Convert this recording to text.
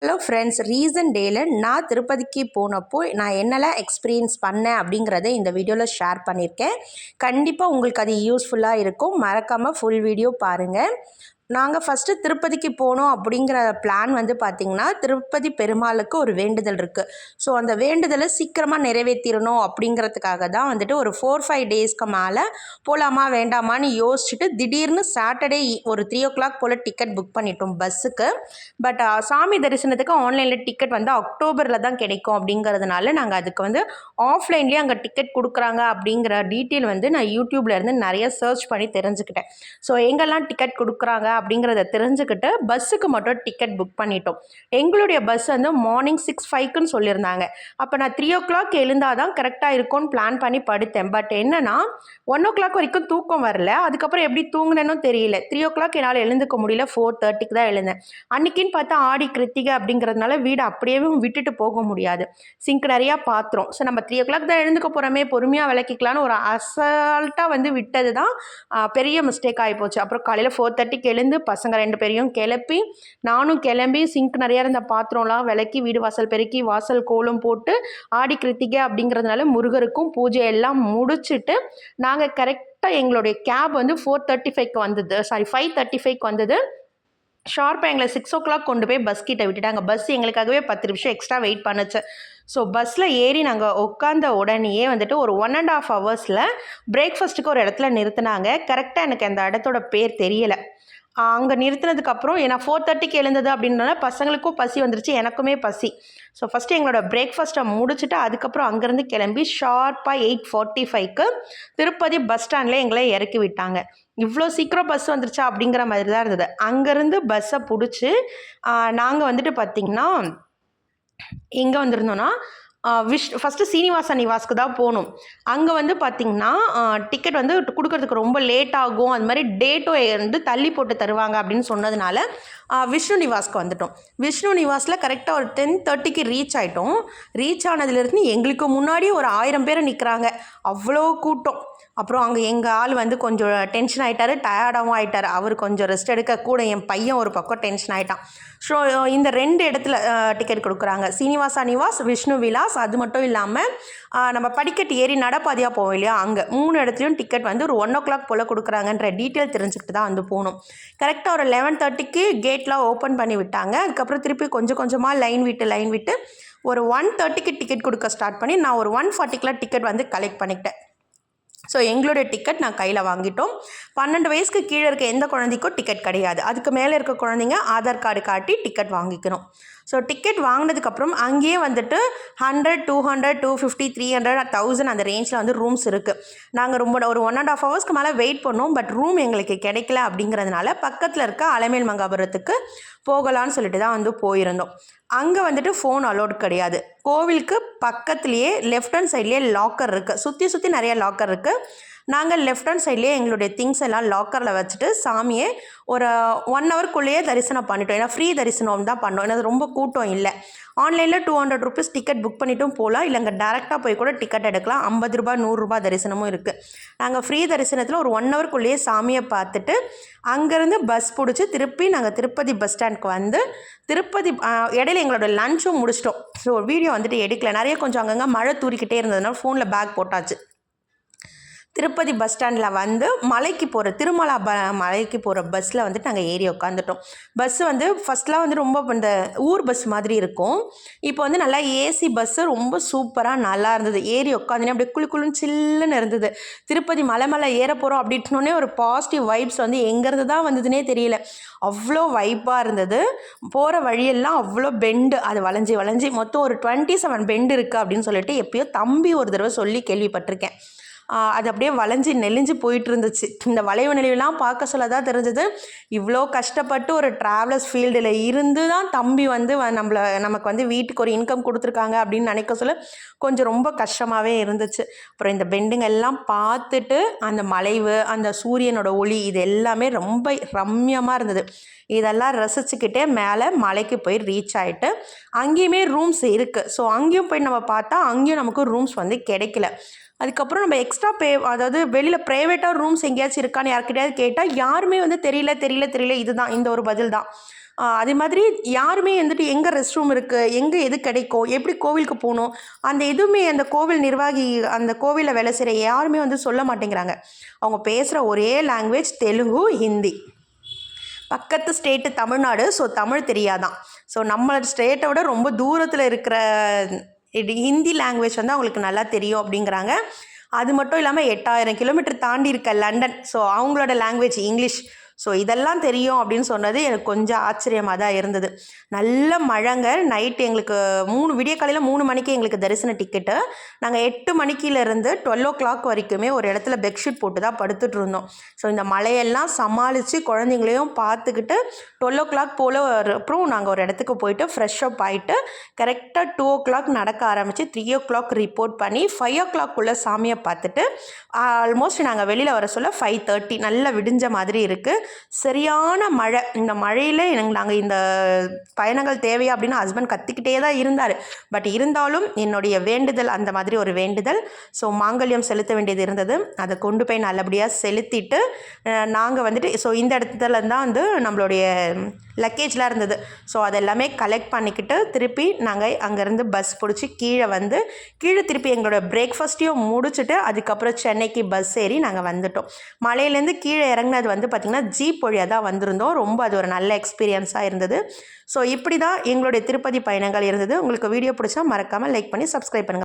Hello friends, recent டேயில் நான் திருப்பதிக்கு போனப்போ நான் என்னெல்லாம் எக்ஸ்பீரியன்ஸ் பண்ணேன் அப்படிங்கிறத இந்த வீடியோவில் ஷேர் பண்ணியிருக்கேன். கண்டிப்பாக உங்களுக்கு அது யூஸ்ஃபுல்லாக இருக்கும். மறக்காமல் ஃபுல் வீடியோ பாருங்கள். நாங்கள் ஃபஸ்ட்டு திருப்பதிக்கு போனோம் அப்படிங்கிற பிளான் வந்து பார்த்திங்கன்னா, திருப்பதி பெருமாளுக்கு ஒரு வேண்டுதல் இருக்குது. ஸோ அந்த வேண்டுதலை சீக்கிரமாக நிறைவேற்றிடணும் அப்படிங்கிறதுக்காக தான் வந்துட்டு ஒரு 4-5 டேஸ்க்கு மேலே போகலாமா வேண்டாமான்னு யோசிச்சுட்டு திடீர்னு சாட்டர்டே ஒரு 3 o'clock போல் டிக்கெட் புக் பண்ணிட்டோம் பஸ்ஸுக்கு. பட் சாமி தரிசனத்துக்கு ஆன்லைனில் டிக்கெட் வந்து அக்டோபரில் தான் கிடைக்கும் அப்படிங்கிறதுனால நாங்கள் அதுக்கு வந்து ஆஃப்லைன்லேயே அங்கே டிக்கெட் கொடுக்குறாங்க அப்படிங்கிற டீட்டெயில் வந்து நான் யூடியூப்லேருந்து நிறைய சர்ச் பண்ணி தெரிஞ்சுக்கிட்டேன். ஸோ எங்கெல்லாம் டிக்கெட் கொடுக்குறாங்க அப்படிங்கிறத தெரிஞ்சுக்கிட்டு பஸ்ஸுக்கு மட்டும் டிக்கெட் புக் பண்ணிட்டோம். எங்களுடைய பஸ் வந்து மார்னிங் 6:05க்குன்னு சொல்லியிருந்தாங்க. அப்போ நான் 3 o'clock எழுந்தால் தான் கரெக்டாக இருக்கும்னு பிளான் பண்ணி படுத்தேன். பட் என்னன்னா 1 o'clock வரைக்கும் தூக்கம் வரல. அதுக்கப்புறம் எப்படி தூங்கினேன்னு தெரியல. 3 o'clock என்னால் எழுந்துக்க முடியல. 4:30க்கு தான் எழுந்தேன். அன்றைக்கின்னு பார்த்தா ஆடி கிருத்திகை அப்படிங்கிறதுனால வீடு அப்படியே விட்டுட்டு போக முடியாது. சிங்க் நிறையா பாத்திரம். ஸோ நம்ம 3 o'clock தான் எழுந்துக்க போகிறோமே, பொறுமையாக விளக்கிக்கலான்னு ஒரு அசால்ட்டாக வந்து விட்டது தான் பெரிய மிஸ்டேக் ஆகிப்போச்சு. அப்புறம் காலையில் 4:30க்கு எழுந்து பசங்க 2 பேரையும் கிளப்பி நானும் கிளம்பி சிங்க் நிறையா இருந்த பாத்திரம்லாம் விளக்கி வீடு வாசல் பெருக்கி வாசல் கோலம் போட்டு ஆடி கிருத்திகை அப்படிங்கிறதுனால முருகருக்கும் பூஜை எல்லாம் முடிச்சுட்டு நாங்கள் கரெக்டாக எங்களுடைய கேப் வந்து 4:35க்கு வந்தது. 5:35க்கு வந்தது. ஷார்ப்பாக எங்களை 6 o'clock கொண்டு போய் பஸ் கிட்ட விட்டுட்டாங்க. பஸ் எங்களுக்காகவே 10 நிமிஷம் எக்ஸ்ட்ரா வெயிட் பண்ணுச்சு. ஸோ பஸ்ஸில் ஏறி நாங்கள் உட்காந்த உடனேயே வந்துட்டு ஒரு 1.5 hours பிரேக்ஃபாஸ்ட்டுக்கு ஒரு இடத்துல நிறுத்தினாங்க. கரெக்டாக எனக்கு அந்த இடத்தோட பேர் தெரியலை. அங்கே நிறுத்தினதுக்கப்புறம் ஏன்னா 4:30க்கு எழுந்தது அப்படின்றனால பசங்களுக்கும் பசி வந்துருச்சு, எனக்குமே பசி. ஸோ ஃபஸ்ட்டு எங்களோட பிரேக்ஃபாஸ்ட்டை முடிச்சுட்டு அதுக்கப்புறம் அங்கேருந்து கிளம்பி ஷார்ப்பாக 8:45க்கு திருப்பதி பஸ் ஸ்டாண்டில் எங்களை இறக்கி விட்டாங்க. இவ்வளோ சீக்கிரம் பஸ் வந்துருச்சா அப்படிங்கிற மாதிரி தான் இருந்தது. அங்கேருந்து பஸ்ஸை பிடிச்சி நாங்கள் வந்துட்டு பார்த்திங்கன்னா எங்கே வந்திருந்தோன்னா ஃபஸ்ட்டு சீனிவாச நிவாஸ்க்கு தான் போகணும். அங்கே வந்து பார்த்திங்கன்னா டிக்கெட் வந்து கொடுக்கறதுக்கு ரொம்ப லேட் ஆகும், அது மாதிரி டேட்டும் வந்து தள்ளி போட்டு தருவாங்க அப்படின்னு சொன்னதுனால விஷ்ணு நிவாஸ்க்கு வந்துட்டோம். விஷ்ணு நிவாஸில் கரெக்டாக ஒரு 10:30க்கு ரீச் ஆகிட்டோம். ரீச் ஆனதுலேருந்து எங்களுக்கு முன்னாடி ஒரு 1000 பேர் நிற்கிறாங்க. அவ்வளோ கூட்டம். அப்புறம் அங்கே எங்கள் ஆள் வந்து கொஞ்சம் டென்ஷன் ஆகிட்டார், டயர்டாகவும் ஆகிட்டார். அவர் கொஞ்சம் ரெஸ்ட் எடுக்க கூட என் பையன் ஒரு பக்கம் டென்ஷன் ஆகிட்டான். ஸோ இந்த 2 இடத்துல டிக்கெட் கொடுக்குறாங்க, சீனிவாசா நிவாஸ், விஷ்ணு விலாஸ். அது மட்டும் இல்லாமல் நம்ம படிக்கட்டு ஏறி நடப்பாதையாக போவோம் இல்லையா, அங்கே 3 இடத்துலையும் டிக்கெட் வந்து ஒரு 1 o'clock போல் கொடுக்குறாங்கன்ற டீட்டெயில் தெரிஞ்சுக்கிட்டு தான் வந்து போகணும். கரெக்டாக ஒரு 11:30க்கு கேட்லாம் ஓப்பன் பண்ணி விட்டாங்க. அதுக்கப்புறம் திருப்பி கொஞ்சம் கொஞ்சமாக லைன் விட்டு ஒரு 1:30க்கு டிக்கெட் கொடுக்க ஸ்டார்ட் பண்ணி நான் ஒரு 1:40க்குலாம் டிக்கெட் வந்து கலெக்ட் பண்ணிக்கிட்டேன். ஸோ எங்களுடைய டிக்கெட் நான் கையில் வாங்கிட்டோம். 12 வயசுக்கு கீழே இருக்க எந்த குழந்தைக்கும் டிக்கெட் கிடையாது. அதுக்கு மேலே இருக்க குழந்தைங்க ஆதார் கார்டு காட்டி டிக்கெட் வாங்கிக்கணும். ஸோ டிக்கெட் வாங்கினதுக்கப்புறம் அங்கேயே வந்துட்டு 100, 200, 250, 300, 1000 அந்த ரேஞ்சில் வந்து ரூம்ஸ் இருக்குது. நாங்கள் ரொம்ப ஒரு 1.5 hours மேலே வெயிட் பண்ணோம். பட் ரூம் எங்களுக்கு கிடைக்கல அப்படிங்கிறதுனால பக்கத்தில் இருக்க அலமேல் மங்காபுரத்துக்கு போகலான்னு சொல்லிட்டு தான் வந்து போயிருந்தோம். அங்கே வந்துட்டு ஃபோன் அலோடு கிடையாது. கோவிலுக்கு பக்கத்துலேயே லெஃப்ட் ஹேண்ட் சைட்லேயே லாக்கர் இருக்குது. சுற்றி நிறைய லாக்கர் இருக்குது. நாங்கள் லெஃப்ட் ஹேண்ட் சைட்லேயே எங்களுடைய திங்ஸ் எல்லாம் லாக்கரில் வச்சுட்டு சாமியை ஒரு 1 hourக்குள்ளேயே தரிசனம் பண்ணிட்டோம். ஏன்னா ஃப்ரீ தரிசனம் தான் பண்ணோம். ஏன்னா அது ரொம்ப கூட்டம் இல்லை. ஆன்லைனில் 200 rupees டிக்கெட் புக் பண்ணிட்டும் போகலாம், இல்லைங்க டேரெக்டாக போய் கூட டிக்கெட் எடுக்கலாம். 50 ரூபா 100 ரூபா தரிசனமும் இருக்குது. நாங்கள் ஃப்ரீ தரிசனத்தில் ஒரு 1 hourக்குள்ளேயே சாமியை பார்த்துட்டு அங்கேருந்து பஸ் பிடிச்சி திருப்பி நாங்கள் திருப்பதி பஸ் ஸ்டாண்டுக்கு வந்து திருப்பதி இடையில எங்களோட லஞ்சும் முடிச்சிட்டோம். ஸோ வீடியோ வந்துட்டு எடுக்கல, நிறைய கொஞ்சம் அங்கங்கே மழை தூரிக்கிட்டே இருந்ததுனால ஃபோனில் பேக் போட்டாச்சு. திருப்பதி பஸ் ஸ்டாண்டில் வந்து திருமலா மலைக்கு போகிற பஸ்ஸில் வந்துட்டு நாங்கள் ஏறி உட்காந்துட்டோம். பஸ்ஸு வந்து ஃபஸ்ட்லாம் வந்து ரொம்ப இந்த ஊர் பஸ் மாதிரி இருக்கும். இப்போ வந்து நல்லா ஏசி பஸ்ஸு ரொம்ப சூப்பராக நல்லா இருந்தது. ஏறி உட்காந்துனே அப்படியே குளுன்னு சில்லுன்னு இருந்தது. திருப்பதி மலை ஏற போகிறோம் அப்படின்னோடனே ஒரு பாசிட்டிவ் வைப்ஸ் வந்து எங்கேருந்து தான் வந்ததுன்னே தெரியல. அவ்வளோ வைப்பாக இருந்தது. போகிற வழியெல்லாம் அவ்வளோ பெண்டு, அது வளைஞ்சி மொத்தம் ஒரு 27 பெண்டு இருக்குது அப்படின்னு சொல்லிட்டு எப்பயோ தம்பி ஒரு தடவை சொல்லி கேள்விப்பட்டிருக்கேன். அது அப்படியே வளைஞ்சி நெளிஞ்சு போயிட்டு இருந்துச்சு. இந்த வளைவு நெளிவுலாம் பார்க்க சொல்ல தான் தெரிஞ்சது இவ்வளோ கஷ்டப்பட்டு ஒரு ட்ராவலர்ஸ் ஃபீல்டில் இருந்து தான் தம்பி வந்து நமக்கு வந்து வீட்டுக்கு ஒரு இன்கம் கொடுத்துருக்காங்க அப்படின்னு நினைக்க சொல்ல கொஞ்சம் ரொம்ப கஷ்டமாகவே இருந்துச்சு. அப்புறம் இந்த பெண்டுங்க எல்லாம் பார்த்துட்டு அந்த மலைவு, அந்த சூரியனோட ஒளி, இது எல்லாமே ரொம்ப ரம்யமாக இருந்தது. இதெல்லாம் ரசிச்சுக்கிட்டே மேலே மலைக்கு போய் ரீச் ஆகிட்டு அங்கேயுமே ரூம்ஸ் இருக்குது. ஸோ அங்கேயும் போய் நம்ம பார்த்தா அங்கேயும் நமக்கு ரூம்ஸ் வந்து கிடைக்கல. அதுக்கப்புறம் நம்ம எக்ஸ்ட்ரா அதாவது வெளியில் ப்ரைவேட்டாக ரூம்ஸ் எங்கேயாச்சும் இருக்கான்னு யார்கிட்டயாவது கேட்டால் யாருமே வந்து தெரியல இதுதான், இந்த ஒரு பதில் தான். அதே மாதிரி யாருமே வந்துட்டு எங்கே ரெஸ்ட் ரூம் இருக்குது, எங்கே எது கிடைக்கும், எப்படி கோவிலுக்கு போகணும், அந்த எதுவுமே அந்த கோவில் நிர்வாகி அந்த கோவிலில் வேலை செய்கிற யாருமே வந்து சொல்ல மாட்டேங்கிறாங்க. அவங்க பேசுகிற ஒரே லாங்குவேஜ் தெலுங்கு, ஹிந்தி. பக்கத்து ஸ்டேட்டு தமிழ்நாடு. ஸோ தமிழ் தெரியாதான். ஸோ நம்ம ஸ்டேட்டை விட ரொம்ப தூரத்தில் இருக்கிற ஹிந்தி லாங்குவேஜ் வந்து அவங்களுக்கு நல்லா தெரியும் அப்படிங்கிறாங்க. அது மட்டும் இல்லாமல் 8000 கிலோமீட்டர் தாண்டி இருக்க லண்டன். ஸோ அவங்களோட லாங்குவேஜ் இங்கிலீஷ். ஸோ இதெல்லாம் தெரியும் அப்படின்னு சொன்னது எனக்கு கொஞ்சம் ஆச்சரியமாக தான் இருந்தது. நல்ல மழைங்க. நைட்டு எங்களுக்கு விடிய காலையில் 3 மணிக்கு எங்களுக்கு தரிசன டிக்கெட்டு. நாங்கள் 8 மணிக்கிலேருந்து 12 வரைக்குமே ஒரு இடத்துல பெட்ஷீட் போட்டு தான் படுத்துட்டு இருந்தோம். ஸோ இந்த மழையெல்லாம் சமாளித்து குழந்தைங்களையும் பார்த்துக்கிட்டு 12 போல் அப்புறம் நாங்கள் ஒரு இடத்துக்கு போயிட்டு ஃப்ரெஷ் அப் ஆகிட்டு கரெக்டாக 2 நடக்க ஆரம்பித்து 3 ரிப்போர்ட் பண்ணி 5 சாமியை பார்த்துட்டு ஆல்மோஸ்ட் நாங்கள் வெளியில் வர சொல்ல 5:30 நல்லா விடிஞ்ச மாதிரி இருக்குது. சரியான மழை. இந்த மழையில் நாங்கள் இந்த பயணங்கள் தேவையா அப்படின்னு ஹஸ்பண்ட் கத்திக்கிட்டே தான் இருந்தார். பட் இருந்தாலும் என்னுடைய வேண்டுதல் அந்த மாதிரி ஒரு வேண்டுதல். ஸோ மாங்கல்யம் செலுத்த வேண்டியது இருந்தது. அதை கொண்டு போய் நல்லபடியாக செலுத்திட்டு நாங்கள் வந்துட்டு ஸோ இந்த இடத்துல தான் வந்து நம்மளுடைய லக்கேஜ்லாம் இருந்தது. ஸோ அதெல்லாமே கலெக்ட் பண்ணிக்கிட்டு திருப்பி நாங்கள் அங்கேருந்து பஸ் பிடிச்சி கீழே திருப்பி எங்களோட பிரேக்ஃபாஸ்ட்டையும் முடிச்சுட்டு அதுக்கப்புறம் சென்னைக்கு பஸ் ஏறி நாங்கள் வந்துட்டோம். மலையிலேருந்து கீழே இறங்கினது வந்து பார்த்திங்கன்னா ஜீப் வழியாக தான் வந்திருந்தோம். ரொம்ப அது ஒரு நல்ல எக்ஸ்பீரியன்ஸாக இருந்தது. ஸோ இப்படி தான் எங்களுடைய திருப்பதி பயணங்கள் இருந்தது. உங்களுக்கு வீடியோ பிடிச்சா மறக்காமல் லைக் பண்ணி சப்ஸ்கிரைப் பண்ணுங்கள்.